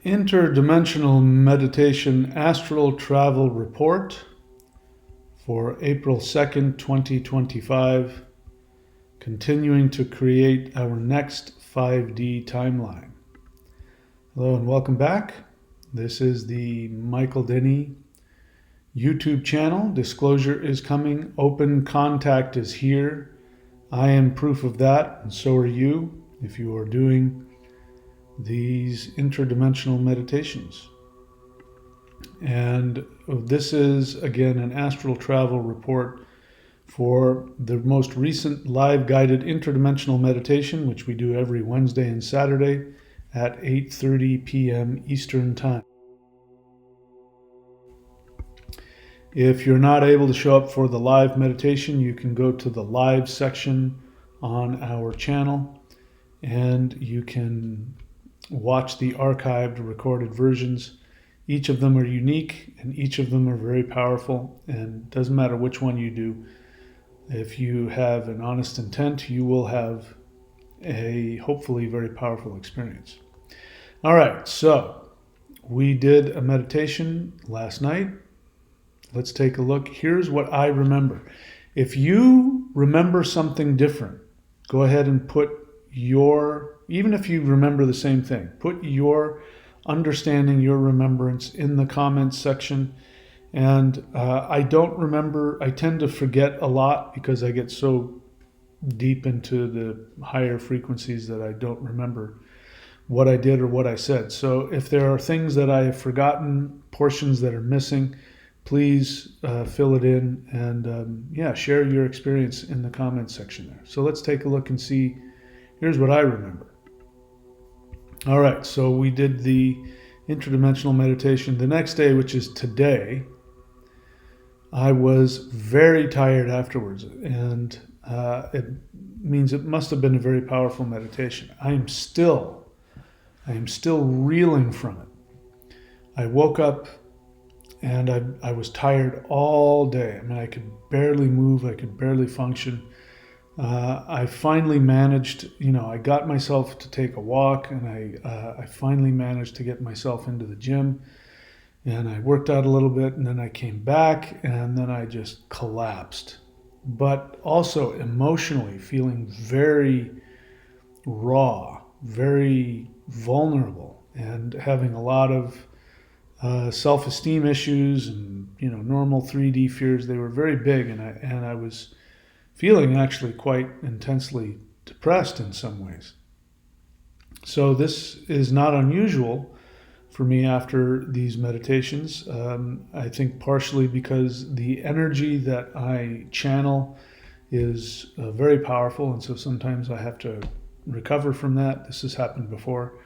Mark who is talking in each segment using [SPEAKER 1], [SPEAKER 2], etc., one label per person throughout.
[SPEAKER 1] InterDimensional Meditation Astral Travel Report for April 2nd, 2025, continuing to create our next 5D timeline. Hello and welcome back. This is the Michael Denney YouTube channel. Disclosure is coming. Open contact is here. I am proof of that, and so are you if you are doing these interdimensional meditations. And this is, again, an astral travel report for the most recent live guided interdimensional meditation, which we do every Wednesday and Saturday at 8:30 p.m. Eastern Time. If you're not able to show up for the live meditation, you can go to the live section on our channel and you can watch the archived recorded versions. Each of them are unique and each of them are very powerful, and it doesn't matter which one you do. If you have an honest intent, you will have a hopefully very powerful experience. All right, so we did a meditation last night. Let's take a look. Here's what I remember. If you remember something different, go ahead and put even if you remember the same thing, put your understanding, your remembrance in the comments section. And I don't remember, I tend to forget a lot because I get so deep into the higher frequencies that I don't remember what I did or what I said. So if there are things that I have forgotten, portions that are missing, please fill it in and share your experience in the comments section there. So let's take a look and see. Here's what I remember. All right, so we did the interdimensional meditation. The next day, which is today, I was very tired afterwards, and it means it must have been a very powerful meditation. I am still reeling from it. I woke up and I was tired all day. I mean, I could barely move, I could barely function. I finally managed, I got myself to take a walk, and I finally managed to get myself into the gym, and I worked out a little bit, and then I came back, and then I just collapsed. But also emotionally feeling very raw, very vulnerable, and having a lot of self-esteem issues and normal 3D fears. They were very big, and I was feeling actually quite intensely depressed in some ways. So this is not unusual for me after these meditations. I think partially because the energy that I channel is very powerful, and so sometimes I have to recover from that. This has happened before.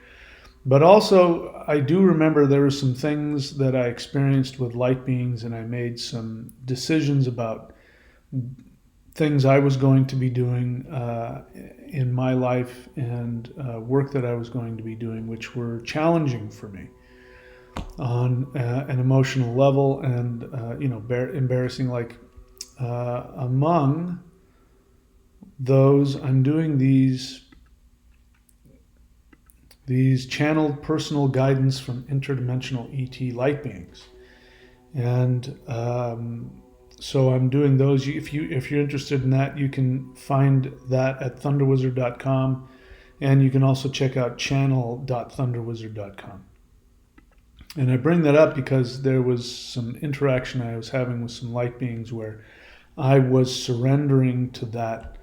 [SPEAKER 1] But also, I do remember there were some things that I experienced with light beings, and I made some decisions about things I was going to be doing in my life and work that I was going to be doing, which were challenging for me on an emotional level and embarrassing. Like among those, I'm doing these channeled personal guidance from interdimensional ET light beings, and so I'm doing those. If you're interested in that, you can find that at thunderwizard.com, and you can also check out channel.thunderwizard.com. And I bring that up because there was some interaction I was having with some light beings where I was surrendering to that,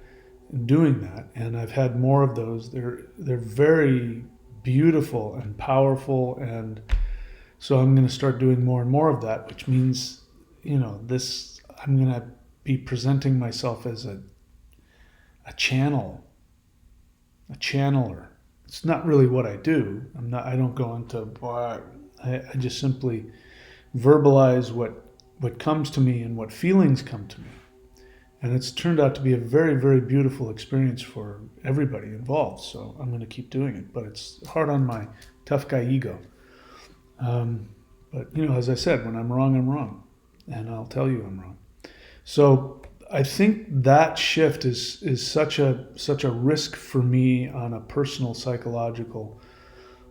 [SPEAKER 1] doing that, and I've had more of those. They're very beautiful and powerful, and so I'm going to start doing more and more of that, which means I'm going to be presenting myself as a channeler. It's not really what I do. I don't go into, I just simply verbalize what comes to me and what feelings come to me. And it's turned out to be a very, very beautiful experience for everybody involved. So I'm going to keep doing it, but it's hard on my tough guy ego. But as I said, when I'm wrong, I'm wrong, and I'll tell you I'm wrong. So I think that shift is such a risk for me on a personal psychological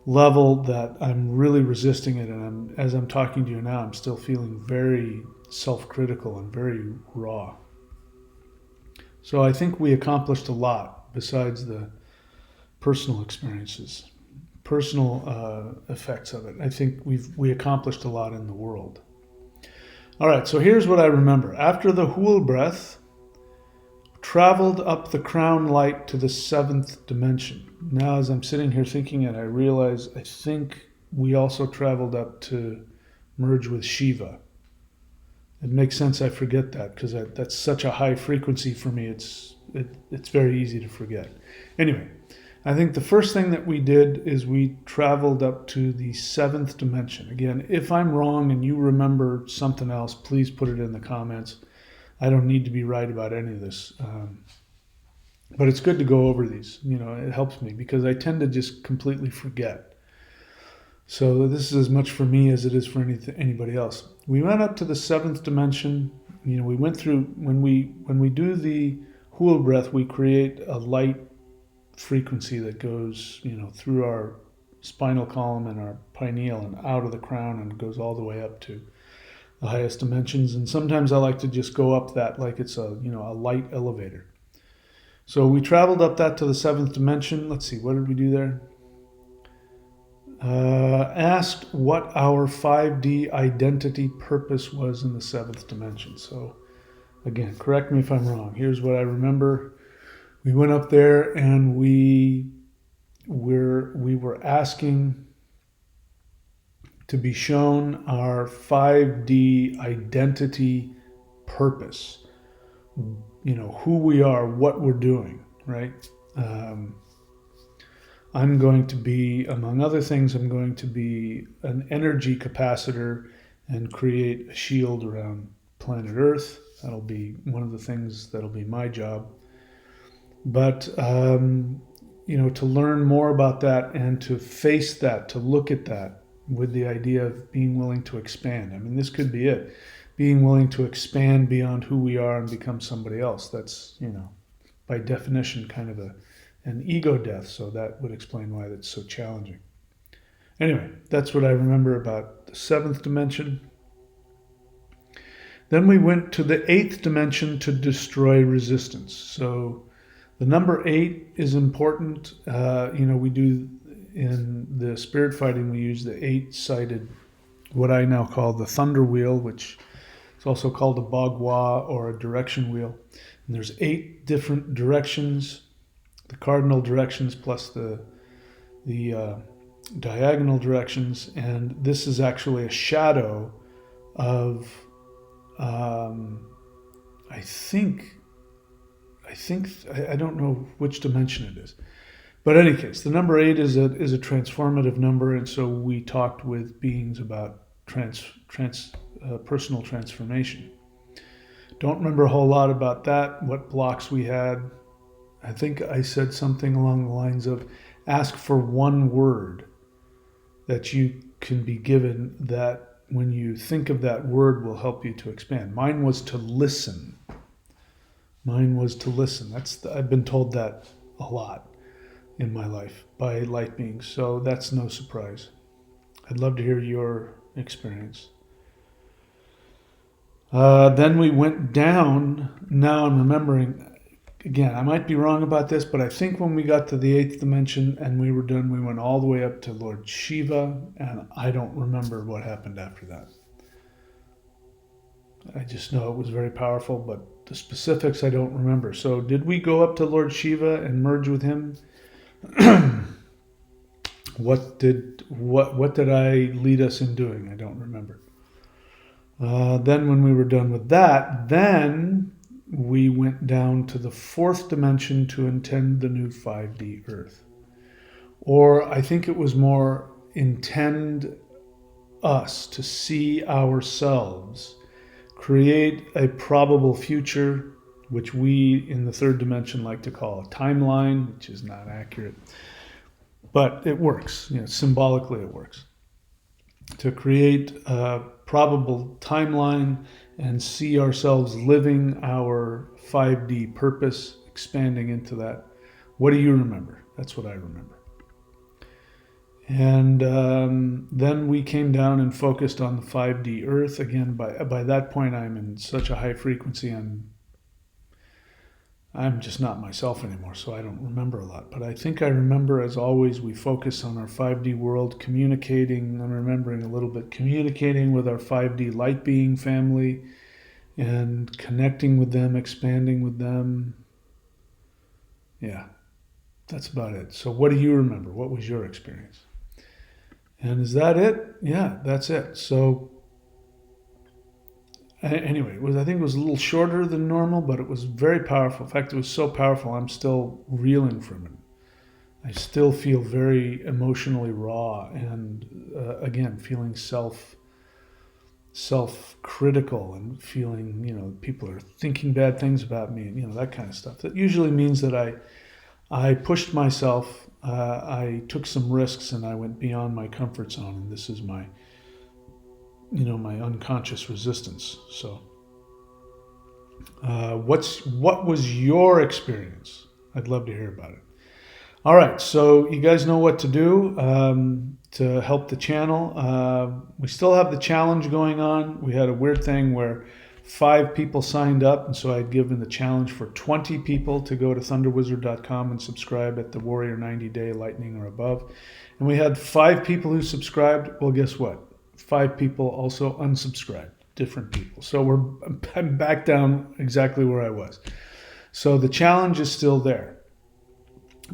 [SPEAKER 1] level that I'm really resisting it. And as I'm talking to you now, I'm still feeling very self-critical and very raw. So I think we accomplished a lot besides the personal experiences, personal effects of it. I think we accomplished a lot in the world. All right, so here's what I remember. After the Hool breath, traveled up the crown light to the 7th dimension. Now, as I'm sitting here thinking it, I realize I think we also traveled up to merge with Shiva. It makes sense I forget that because that's such a high frequency for me. It's very easy to forget. Anyway, I think the first thing that we did is we traveled up to the 7th dimension. Again, if I'm wrong and you remember something else, please put it in the comments. I don't need to be right about any of this. But it's good to go over these. It helps me because I tend to just completely forget. So this is as much for me as it is for anybody else. We went up to the 7th dimension. We went through, when we do the Hool breath, we create a light frequency that goes, through our spinal column and our pineal and out of the crown and goes all the way up to the highest dimensions. And sometimes I like to just go up that like it's a light elevator. So we traveled up that to the 7th dimension. Let's see, what did we do there? Asked what our 5D identity purpose was in the 7th dimension. So again, correct me if I'm wrong. Here's what I remember. We went up there and we were asking to be shown our 5D identity purpose. Who we are, what we're doing, right? I'm going to be, among other things, I'm going to be an energy capacitor and create a shield around planet Earth. That'll be one of the things that'll be my job. But, to learn more about that and to face that, to look at that with the idea of being willing to expand. I mean, this could be it. Being willing to expand beyond who we are and become somebody else. That's, by definition, kind of an ego death. So that would explain why that's so challenging. Anyway, that's what I remember about the 7th dimension. Then we went to the 8th dimension to destroy resistance. So the number 8 is important. We do in the spirit fighting, we use the 8-sided, what I now call the thunder wheel, which is also called a bagua or a direction wheel. And there's 8 different directions, the cardinal directions plus the diagonal directions. And this is actually a shadow of, I don't know which dimension it is. But in any case, the number 8 is a transformative number, and so we talked with beings about personal transformation. Don't remember a whole lot about that, what blocks we had. I think I said something along the lines of ask for one word that you can be given that when you think of that word will help you to expand. Mine was to listen. I've been told that a lot in my life by light beings, so that's no surprise. I'd love to hear your experience. Then we went down. Now I'm remembering, again, I might be wrong about this, but I think when we got to the 8th dimension and we were done, we went all the way up to Lord Shiva, and I don't remember what happened after that. I just know it was very powerful, but the specifics I don't remember. So did we go up to Lord Shiva and merge with him? What did I lead us in doing? I don't remember. Then when we were done with that, then we went down to the 4th dimension to intend the new 5D Earth. Or I think it was more intend us to see ourselves, create a probable future, which we in the 3rd dimension like to call a timeline, which is not accurate. But it works, symbolically it works. To create a probable timeline and see ourselves living our 5D purpose, expanding into that. What do you remember? That's what I remember. And then we came down and focused on the 5D Earth. Again, by that point, I'm in such a high frequency, I'm just not myself anymore, so I don't remember a lot. But I think I remember, as always, we focus on our 5D world, communicating. I'm remembering a little bit, communicating with our 5D light being family and connecting with them, expanding with them. Yeah, that's about it. So what do you remember? What was your experience? And is that it? Yeah, that's it. So anyway, I think it was a little shorter than normal, but it was very powerful. In fact, it was so powerful, I'm still reeling from it. I still feel very emotionally raw, and again, feeling self-critical, and feeling, people are thinking bad things about me, and that kind of stuff. That usually means that I pushed myself, I took some risks, and I went beyond my comfort zone, and this is my unconscious resistance. So, what was your experience? I'd love to hear about it. All right, so you guys know what to do to help the channel. We still have the challenge going on. We had a weird thing where 5 people signed up, and so I'd given the challenge for 20 people to go to thunderwizard.com and subscribe at the Warrior 90 Day Lightning or above. And we had 5 people who subscribed. Well, guess what? 5 people also unsubscribed, different people. So I'm back down exactly where I was. So the challenge is still there.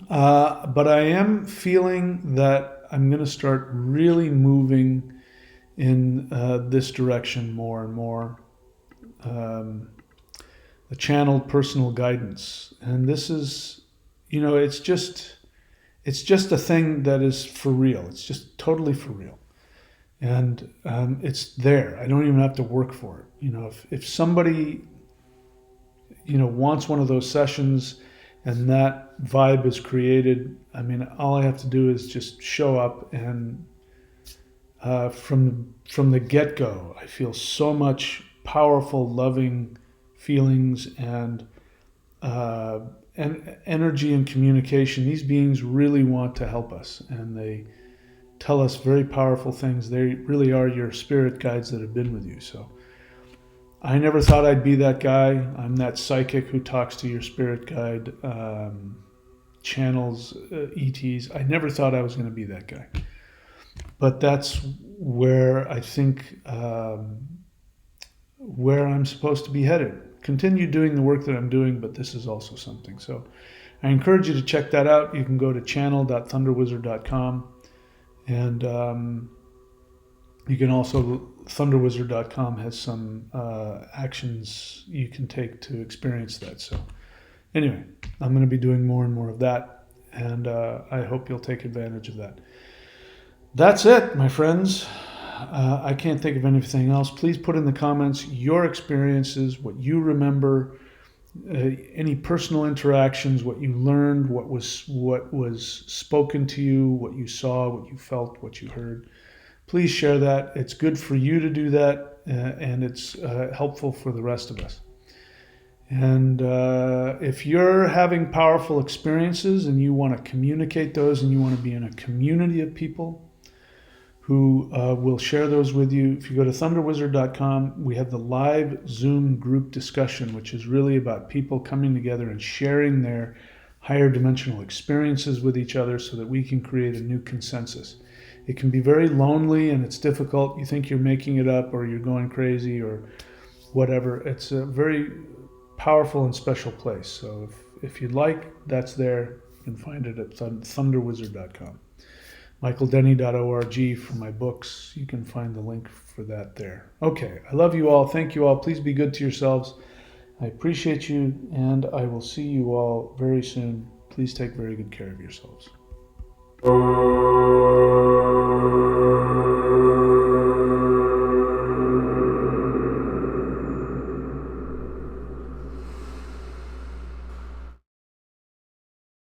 [SPEAKER 1] But I am feeling that I'm going to start really moving in this direction more and more. The channeled personal guidance. And this is, it's just a thing that is for real. It's just totally for real. And it's there. I don't even have to work for it. If somebody, wants one of those sessions and that vibe is created, all I have to do is just show up, and from the get-go, I feel so much powerful, loving feelings and energy and communication. These beings really want to help us, and they tell us very powerful things. They really are your spirit guides that have been with you. So I never thought I'd be that guy. I'm that psychic who talks to your spirit guide, channels, ETs. I never thought I was going to be that guy. But that's where I think where I'm supposed to be headed. Continue doing the work that I'm doing, but this is also something. So I encourage you to check that out. You can go to channel.thunderwizard.com. And you can also, thunderwizard.com has some actions you can take to experience that. So anyway, I'm going to be doing more and more of that, and I hope you'll take advantage of that. That's it, my friends. I can't think of anything else. Please put in the comments your experiences, what you remember, any personal interactions, what you learned, what was spoken to you, what you saw, what you felt, what you heard. Please share that. It's good for you to do that, and it's helpful for the rest of us. And if you're having powerful experiences and you want to communicate those, and you want to be in a community of people who will share those with you, if you go to thunderwizard.com, we have the live Zoom group discussion, which is really about people coming together and sharing their higher dimensional experiences with each other so that we can create a new consensus. It can be very lonely, and it's difficult. You think you're making it up, or you're going crazy, or whatever. It's a very powerful and special place. So if you'd like, that's there. You can find it at thunderwizard.com. michaeldenney.org for my books. You can find the link for that there. Okay, I love you all. Thank you all. Please be good to yourselves. I appreciate you, and I will see you all very soon. Please take very good care of yourselves.